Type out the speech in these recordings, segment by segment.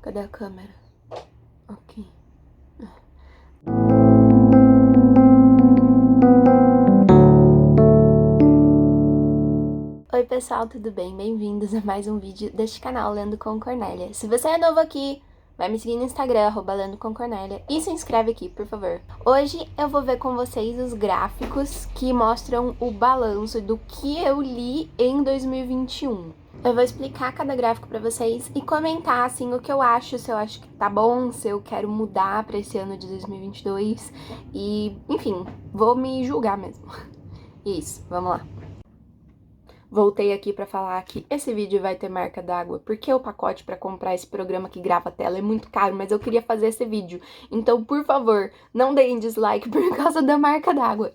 Cadê a câmera? Ok. Oi pessoal, tudo bem? Bem-vindos a mais um vídeo deste canal Lendo com Cornélia. Se você é novo aqui, vai me seguir no Instagram, @Lendo com Cornélia, e se inscreve aqui, por favor. Hoje eu vou ver com vocês os gráficos que mostram o balanço do que eu li em 2021. Eu vou explicar cada gráfico pra vocês e comentar, assim, o que eu acho, se eu acho que tá bom, se eu quero mudar pra esse ano de 2022 e, enfim, vou me julgar mesmo. Isso, vamos lá. Voltei aqui pra falar que esse vídeo vai ter marca d'água, porque o pacote pra comprar esse programa que grava a tela é muito caro, mas eu queria fazer esse vídeo. Então, por favor, não deem dislike por causa da marca d'água.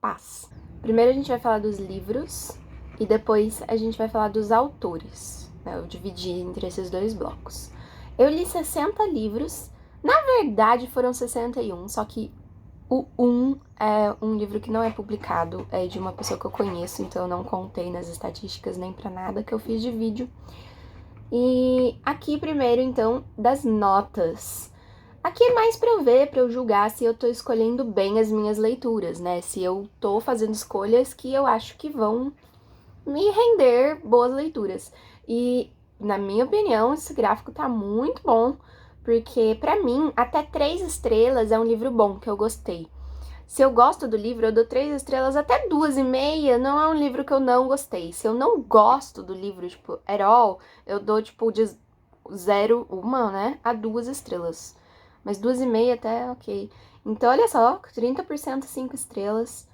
Paz. Primeiro a gente vai falar dos livros e depois a gente vai falar dos autores. Eu dividi entre esses dois blocos. Eu li 60 livros, na verdade foram 61, só que o 1 é um livro que não é publicado, é de uma pessoa que eu conheço, então eu não contei nas estatísticas nem pra nada que eu fiz de vídeo. E aqui primeiro, então, das notas. Aqui é mais pra eu ver, pra eu julgar se eu tô escolhendo bem as minhas leituras, né? Se eu tô fazendo escolhas que eu acho que vão me render boas leituras. E, na minha opinião, esse gráfico tá muito bom, porque pra mim, até 3 estrelas é um livro bom, que eu gostei. Se eu gosto do livro, eu dou 3 estrelas, até 2,5, não é um livro que eu não gostei. Se eu não gosto do livro, tipo, at all, eu dou, tipo, de 0, 1, né, a 2 estrelas. Mas 2,5 até ok. Então, olha só, 30% 5 estrelas.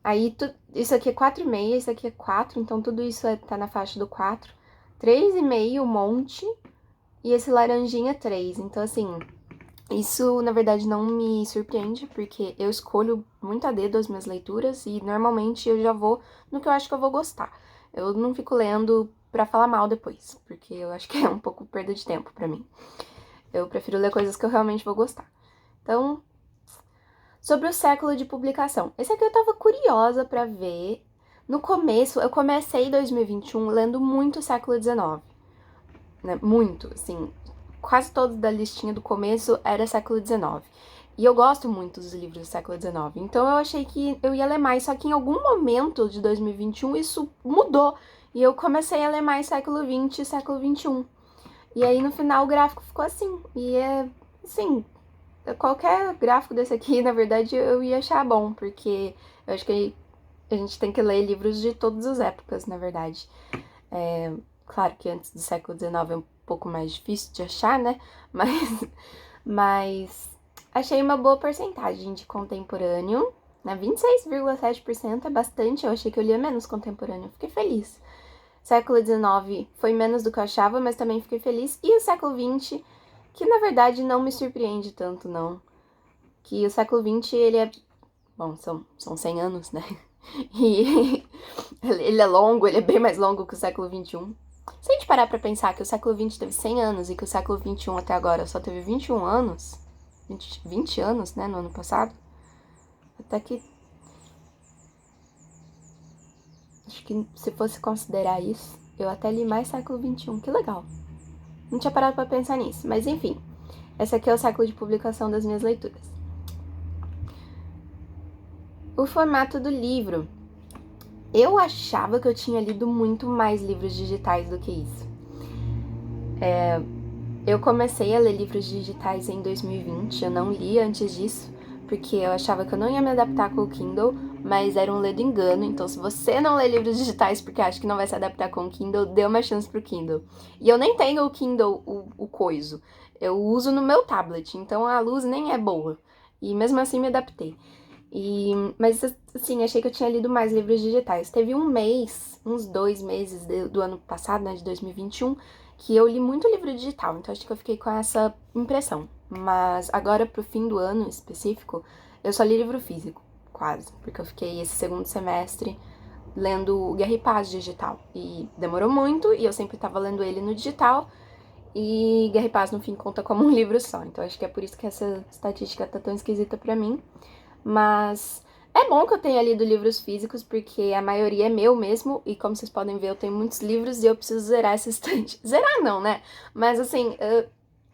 Aí, isso aqui é 4,5, isso aqui é 4, então tudo isso tá na faixa do 4. 3,5, um monte, e esse laranjinha 3. Então, assim, isso, na verdade, não me surpreende, porque eu escolho muito a dedo as minhas leituras e, normalmente, eu já vou no que eu acho que eu vou gostar. Eu não fico lendo pra falar mal depois, porque eu acho que é um pouco perda de tempo pra mim. Eu prefiro ler coisas que eu realmente vou gostar. Então, sobre o século de publicação. Esse aqui eu tava curiosa pra ver. No começo, eu comecei 2021 lendo muito século XIX, né? Muito, assim, quase todos da listinha do começo era século XIX. E eu gosto muito dos livros do século XIX, então eu achei que eu ia ler mais, só que em algum momento de 2021 isso mudou, e eu comecei a ler mais século XX e século XXI. E aí no final o gráfico ficou assim, e é, assim, qualquer gráfico desse aqui, na verdade, eu ia achar bom, porque eu acho que a gente tem que ler livros de todas as épocas, na verdade. Claro que antes do século XIX é um pouco mais difícil de achar, né? Mas achei uma boa porcentagem de contemporâneo, né? 26,7% é bastante, eu achei que eu lia menos contemporâneo, fiquei feliz. Século XIX foi menos do que eu achava, mas também fiquei feliz. E o século XX, que na verdade não me surpreende tanto, não. Que o século XX, ele é... Bom, são 100 anos, né? E ele é longo, ele é bem mais longo que o século XXI. Se a gente parar pra pensar que o século XX teve 100 anos e que o século XXI até agora só teve 21 anos, 20 anos, né, no ano passado, até que... Acho que se fosse considerar isso, eu até li mais século XXI, que legal. Não tinha parado pra pensar nisso, mas enfim. Esse aqui é o século de publicação das minhas leituras. O formato do livro. Eu achava que eu tinha lido muito mais livros digitais do que isso. Eu comecei a ler livros digitais em 2020, eu não li antes disso, porque eu achava que eu não ia me adaptar com o Kindle, mas era um ledo engano, então se você não lê livros digitais porque acha que não vai se adaptar com o Kindle, dê uma chance pro Kindle. E eu nem tenho o Kindle, o coiso, eu uso no meu tablet, então a luz nem é boa, e mesmo assim me adaptei. Mas assim, achei que eu tinha lido mais livros digitais. Teve um mês, uns 2 meses do ano passado, né, de 2021, que eu li muito livro digital, então acho que eu fiquei com essa impressão. Mas agora, pro fim do ano específico, eu só li livro físico, quase, porque eu fiquei esse segundo semestre lendo Guerra e Paz digital. E demorou muito, e eu sempre tava lendo ele no digital, e Guerra e Paz, no fim, conta como um livro só. Então acho que é por isso que essa estatística tá tão esquisita pra mim. Mas é bom que eu tenha lido livros físicos, porque a maioria é meu mesmo, e como vocês podem ver, eu tenho muitos livros e eu preciso zerar essa estante. Zerar não, né? Mas assim,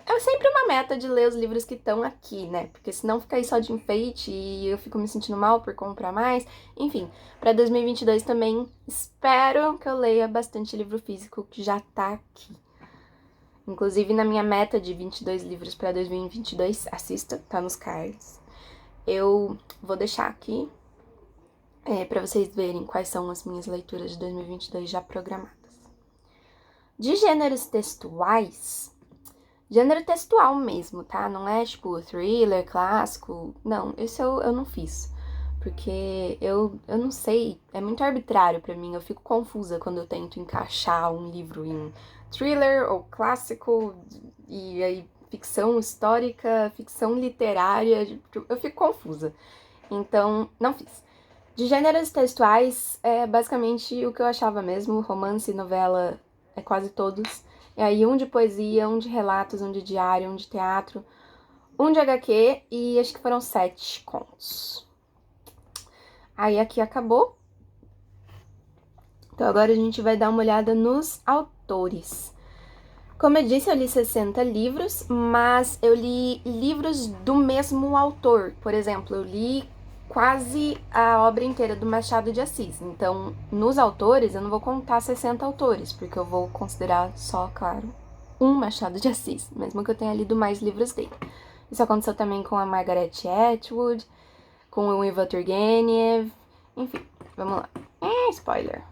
É sempre uma meta de ler os livros que estão aqui, né? Porque senão fica aí só de enfeite e eu fico me sentindo mal por comprar mais. Enfim, para 2022 também espero que eu leia bastante livro físico que já tá aqui. Inclusive, na minha meta de 22 livros para 2022, assista, tá nos cards. Eu vou deixar aqui para vocês verem quais são as minhas leituras de 2022 já programadas. De gêneros textuais, gênero textual mesmo, tá? Não é tipo thriller, clássico. Não, isso eu não fiz. Porque eu não sei, é muito arbitrário pra mim. Eu fico confusa quando eu tento encaixar um livro em thriller ou clássico, e aí ficção histórica, ficção literária. Eu fico confusa. Então, não fiz. De gêneros textuais, é basicamente o que eu achava mesmo: romance, novela, é quase todos. E aí um de poesia, um de relatos, um de diário, um de teatro, um de HQ e acho que foram 7 contos. Aí aqui acabou. Então agora a gente vai dar uma olhada nos autores. Como eu disse, eu li 60 livros, mas eu li livros do mesmo autor. Por exemplo, eu li quase a obra inteira do Machado de Assis. Então, nos autores, eu não vou contar 60 autores, porque eu vou considerar só, claro, um Machado de Assis, mesmo que eu tenha lido mais livros dele. Isso aconteceu também com a Margaret Atwood, com o Ivan Turgenev, enfim, vamos lá. Spoiler.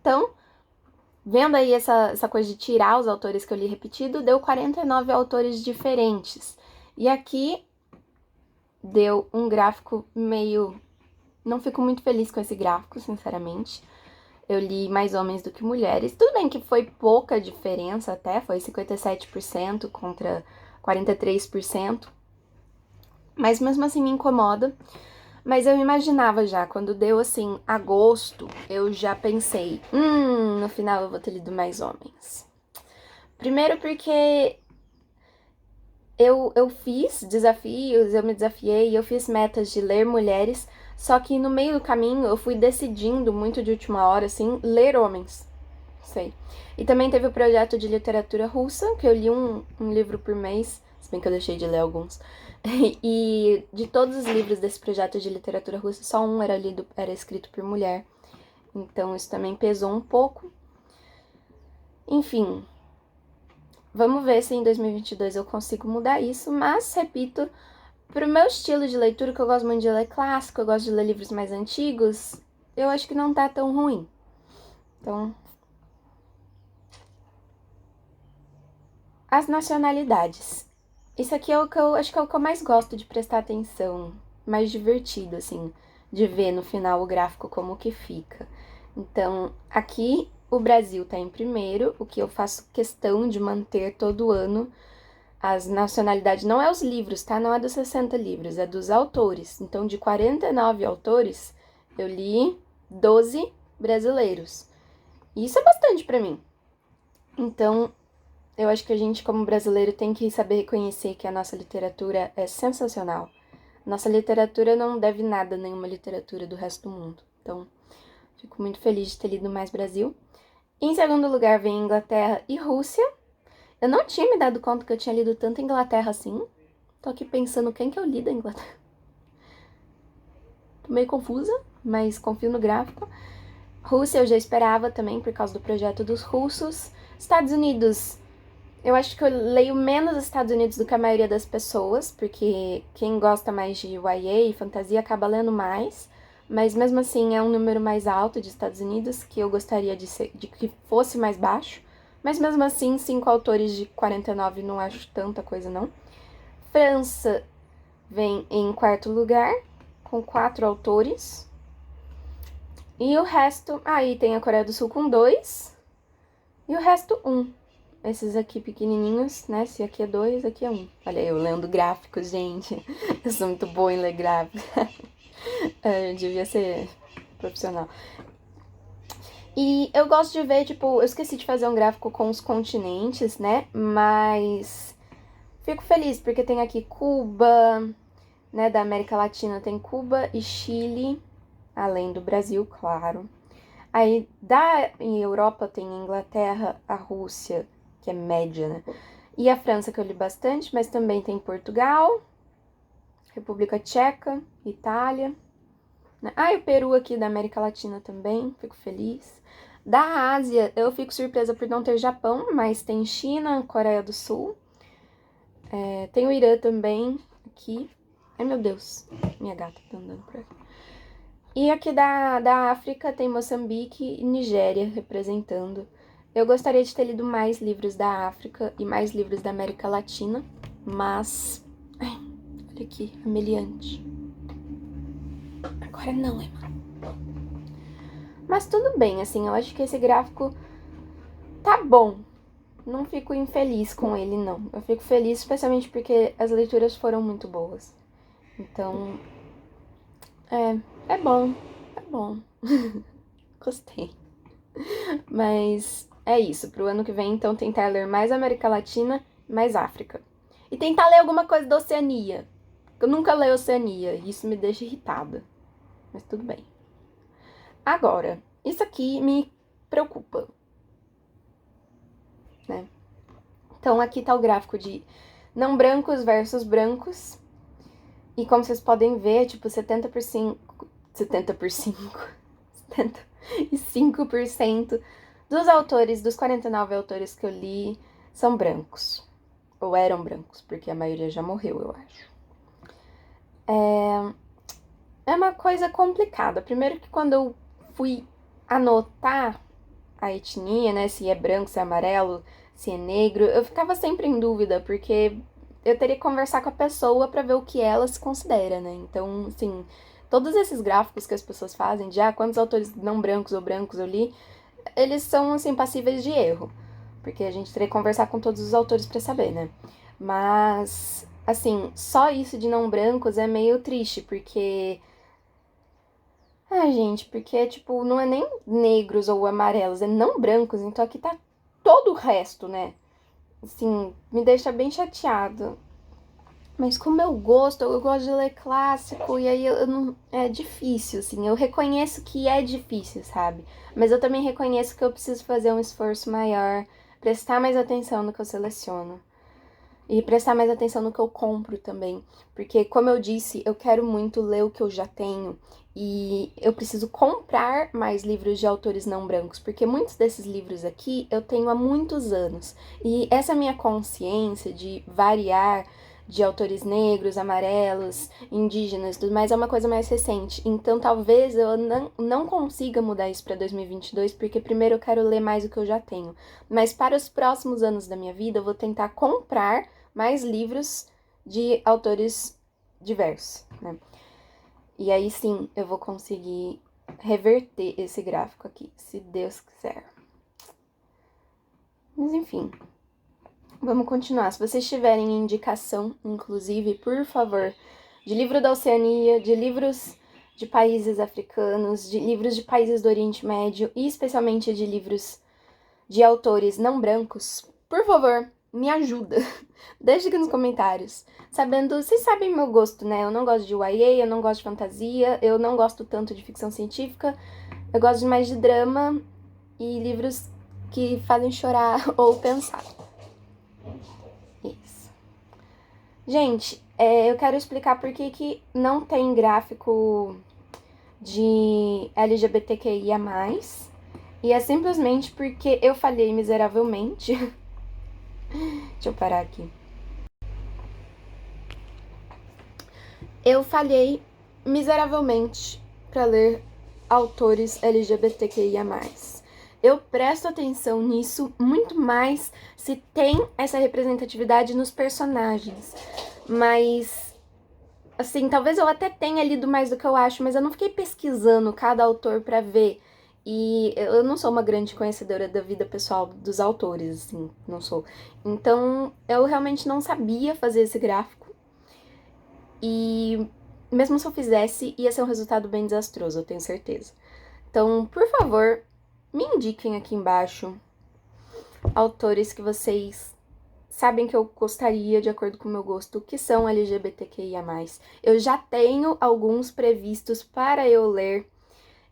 Então, vendo aí essa coisa de tirar os autores que eu li repetido, deu 49 autores diferentes. E aqui deu um gráfico meio... Não fico muito feliz com esse gráfico, sinceramente. Eu li mais homens do que mulheres. Tudo bem que foi pouca diferença até, foi 57% contra 43%. Mas mesmo assim me incomoda. Mas eu imaginava já, quando deu assim, agosto, eu já pensei, no final eu vou ter lido mais homens. Primeiro porque eu fiz desafios, eu me desafiei, eu fiz metas de ler mulheres, só que no meio do caminho eu fui decidindo, muito de última hora, assim, ler homens. Sei. E também teve o projeto de literatura russa, que eu li um livro por mês, se bem que eu deixei de ler alguns. E de todos os livros desse projeto de literatura russa, só um era escrito por mulher. Então isso também pesou um pouco. Enfim, vamos ver se em 2022 eu consigo mudar isso, mas, repito, pro meu estilo de leitura, que eu gosto muito de ler clássico, eu gosto de ler livros mais antigos, eu acho que não tá tão ruim. Então, as nacionalidades. Isso aqui é o que eu acho que é o que eu mais gosto de prestar atenção, mais divertido, assim, de ver no final o gráfico como que fica. Então, aqui o Brasil tá em primeiro, o que eu faço questão de manter todo ano. As nacionalidades não é os livros, tá? Não é dos 60 livros, é dos autores. Então, de 49 autores, eu li 12 brasileiros. E isso é bastante pra mim. Então, eu acho que a gente, como brasileiro, tem que saber reconhecer que a nossa literatura é sensacional. Nossa literatura não deve nada a nenhuma literatura do resto do mundo. Então, fico muito feliz de ter lido mais Brasil. Em segundo lugar, vem Inglaterra e Rússia. Eu não tinha me dado conta que eu tinha lido tanto Inglaterra assim. Tô aqui pensando quem que eu li da Inglaterra. Tô meio confusa, mas confio no gráfico. Rússia eu já esperava também, por causa do projeto dos russos. Estados Unidos, eu acho que eu leio menos Estados Unidos do que a maioria das pessoas, porque quem gosta mais de YA e fantasia acaba lendo mais. Mas mesmo assim é um número mais alto de Estados Unidos, que eu gostaria de que fosse mais baixo. Mas mesmo assim, 5 autores de 49 não acho tanta coisa, não. França vem em quarto lugar, com 4 autores. E o resto... Aí tem a Coreia do Sul com 2. E o resto, 1. Esses aqui pequenininhos, né? Se aqui é 2, aqui é 1. Olha eu lendo gráficos, gente. Eu sou muito boa em ler gráficos. Eu devia ser profissional. E eu gosto de ver, tipo, eu esqueci de fazer um gráfico com os continentes, né? Mas fico feliz porque tem aqui Cuba, né? Da América Latina tem Cuba e Chile, além do Brasil, claro. Aí em Europa tem a Inglaterra, a Rússia, que é média, né? E a França, que eu li bastante, mas também tem Portugal, República Tcheca, Itália. Ah, e o Peru aqui da América Latina também, fico feliz. Da Ásia, eu fico surpresa por não ter Japão, mas tem China, Coreia do Sul. Tem o Irã também, aqui. Ai, meu Deus, minha gata tá andando por aqui. E aqui da África tem Moçambique e Nigéria representando. Eu gostaria de ter lido mais livros da África e mais livros da América Latina, mas... Ai, olha aqui, ameliante. Agora não, Emma. Mas tudo bem, assim, eu acho que esse gráfico tá bom. Não fico infeliz com ele, não. Eu fico feliz especialmente porque as leituras foram muito boas. Então, é bom, é bom. Gostei. Mas é isso, pro ano que vem, então, tentar ler mais América Latina, mais África. E tentar ler alguma coisa da Oceania. Eu nunca leio Oceania, e isso me deixa irritada. Mas tudo bem. Agora, isso aqui me preocupa, né? Então, aqui tá o gráfico de não brancos versus brancos. E como vocês podem ver, tipo, 75% dos autores, dos 49 autores que eu li, são brancos. Ou eram brancos, porque a maioria já morreu, eu acho. É uma coisa complicada. Primeiro que quando eu fui anotar a etnia, né, se é branco, se é amarelo, se é negro, eu ficava sempre em dúvida, porque eu teria que conversar com a pessoa pra ver o que ela se considera, né? Então, assim, todos esses gráficos que as pessoas fazem, de quantos autores não brancos ou brancos eu li, eles são, assim, passíveis de erro, porque a gente teria que conversar com todos os autores pra saber, né? Mas, assim, só isso de não brancos é meio triste, porque... gente, porque, tipo, não é nem negros ou amarelos, é não brancos, então aqui tá todo o resto, né? Assim, me deixa bem chateado. Mas como eu gosto de ler clássico, e aí eu não... É difícil, assim, eu reconheço que é difícil, sabe? Mas eu também reconheço que eu preciso fazer um esforço maior, prestar mais atenção no que eu seleciono. E prestar mais atenção no que eu compro também. Porque, como eu disse, eu quero muito ler o que eu já tenho. E eu preciso comprar mais livros de autores não brancos. Porque muitos desses livros aqui eu tenho há muitos anos. E essa minha consciência de variar de autores negros, amarelos, indígenas e tudo mais é uma coisa mais recente. Então talvez eu não consiga mudar isso para 2022, porque primeiro eu quero ler mais o que eu já tenho. Mas para os próximos anos da minha vida eu vou tentar comprar mais livros de autores diversos, né? E aí sim eu vou conseguir reverter esse gráfico aqui, se Deus quiser. Mas enfim, vamos continuar. Se vocês tiverem indicação, inclusive, por favor, de livro da Oceania, de livros de países africanos, de livros de países do Oriente Médio e especialmente de livros de autores não brancos, por favor, me ajuda. Deixa aqui nos comentários. Sabendo, vocês sabem meu gosto, né? Eu não gosto de YA, eu não gosto de fantasia, eu não gosto tanto de ficção científica, eu gosto mais de drama e livros que fazem chorar ou pensar. Isso. Gente, eu quero explicar por que não tem gráfico de LGBTQIA+, e é simplesmente porque eu falhei miseravelmente. Deixa eu parar aqui. Eu falhei miseravelmente para ler autores LGBTQIA+. Eu presto atenção nisso muito mais se tem essa representatividade nos personagens. Mas, assim, talvez eu até tenha lido mais do que eu acho, mas eu não fiquei pesquisando cada autor pra ver. E eu não sou uma grande conhecedora da vida pessoal dos autores, assim, não sou. Então, eu realmente não sabia fazer esse gráfico. E mesmo se eu fizesse, ia ser um resultado bem desastroso, eu tenho certeza. Então, por favor, me indiquem aqui embaixo autores que vocês sabem que eu gostaria, de acordo com o meu gosto, que são LGBTQIA+. Eu já tenho alguns previstos para eu ler,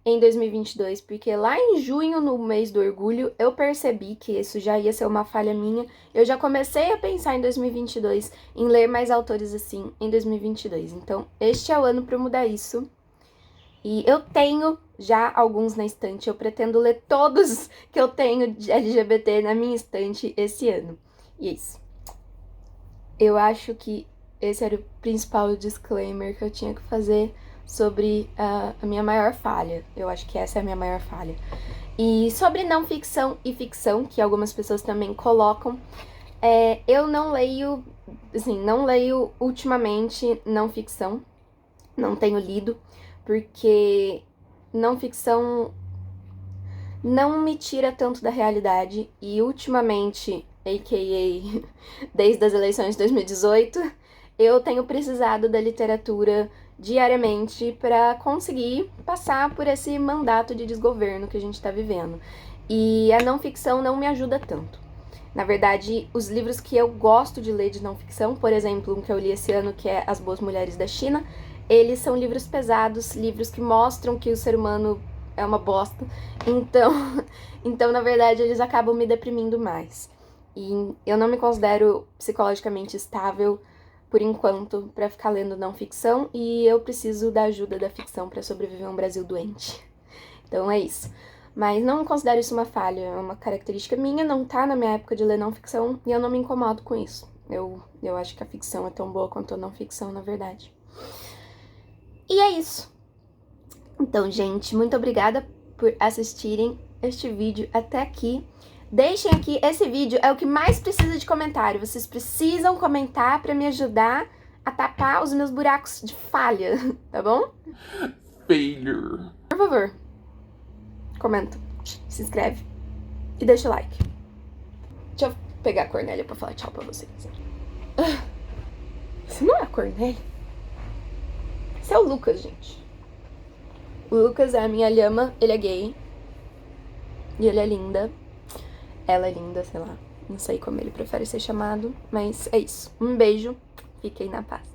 em 2022, porque lá em junho, no mês do orgulho, eu percebi que isso já ia ser uma falha minha. Eu já comecei a pensar em 2022, em ler mais autores assim em 2022. Então, este é o ano para mudar isso. E eu tenho já alguns na estante, eu pretendo ler todos que eu tenho de LGBT na minha estante esse ano. E é isso. Eu acho que esse era o principal disclaimer que eu tinha que fazer sobre a minha maior falha. Eu acho que essa é a minha maior falha. E sobre não ficção e ficção, que algumas pessoas também colocam, eu não leio, assim, não leio ultimamente não ficção. Não tenho lido, porque não ficção não me tira tanto da realidade. E ultimamente, a.k.a. desde as eleições de 2018, eu tenho precisado da literatura diariamente para conseguir passar por esse mandato de desgoverno que a gente está vivendo. E a não ficção não me ajuda tanto. Na verdade, os livros que eu gosto de ler de não ficção, por exemplo, um que eu li esse ano, que é As Boas Mulheres da China, eles são livros pesados, livros que mostram que o ser humano é uma bosta. Então, na verdade, eles acabam me deprimindo mais. E eu não me considero psicologicamente estável por enquanto para ficar lendo não ficção, e eu preciso da ajuda da ficção para sobreviver a um Brasil doente. Então é isso. Mas não considero isso uma falha, é uma característica minha, não tá na minha época de ler não ficção, e eu não me incomodo com isso. Eu acho que a ficção é tão boa quanto a não ficção, na verdade. E é isso. Então, gente, muito obrigada por assistirem este vídeo até aqui. Deixem aqui, esse vídeo é o que mais precisa de comentário. Vocês precisam comentar pra me ajudar a tapar os meus buracos de falha, tá bom? Failure. Por favor, comenta, se inscreve e deixa o like. Deixa eu pegar a Cornélia pra falar tchau pra vocês. Isso não é a Cornélia. Isso é o Lucas, gente. O Lucas é a minha lhama, ele é gay. E ele é linda. Ela é linda, sei lá. Não sei como ele prefere ser chamado, mas é isso. Um beijo, fiquem na paz.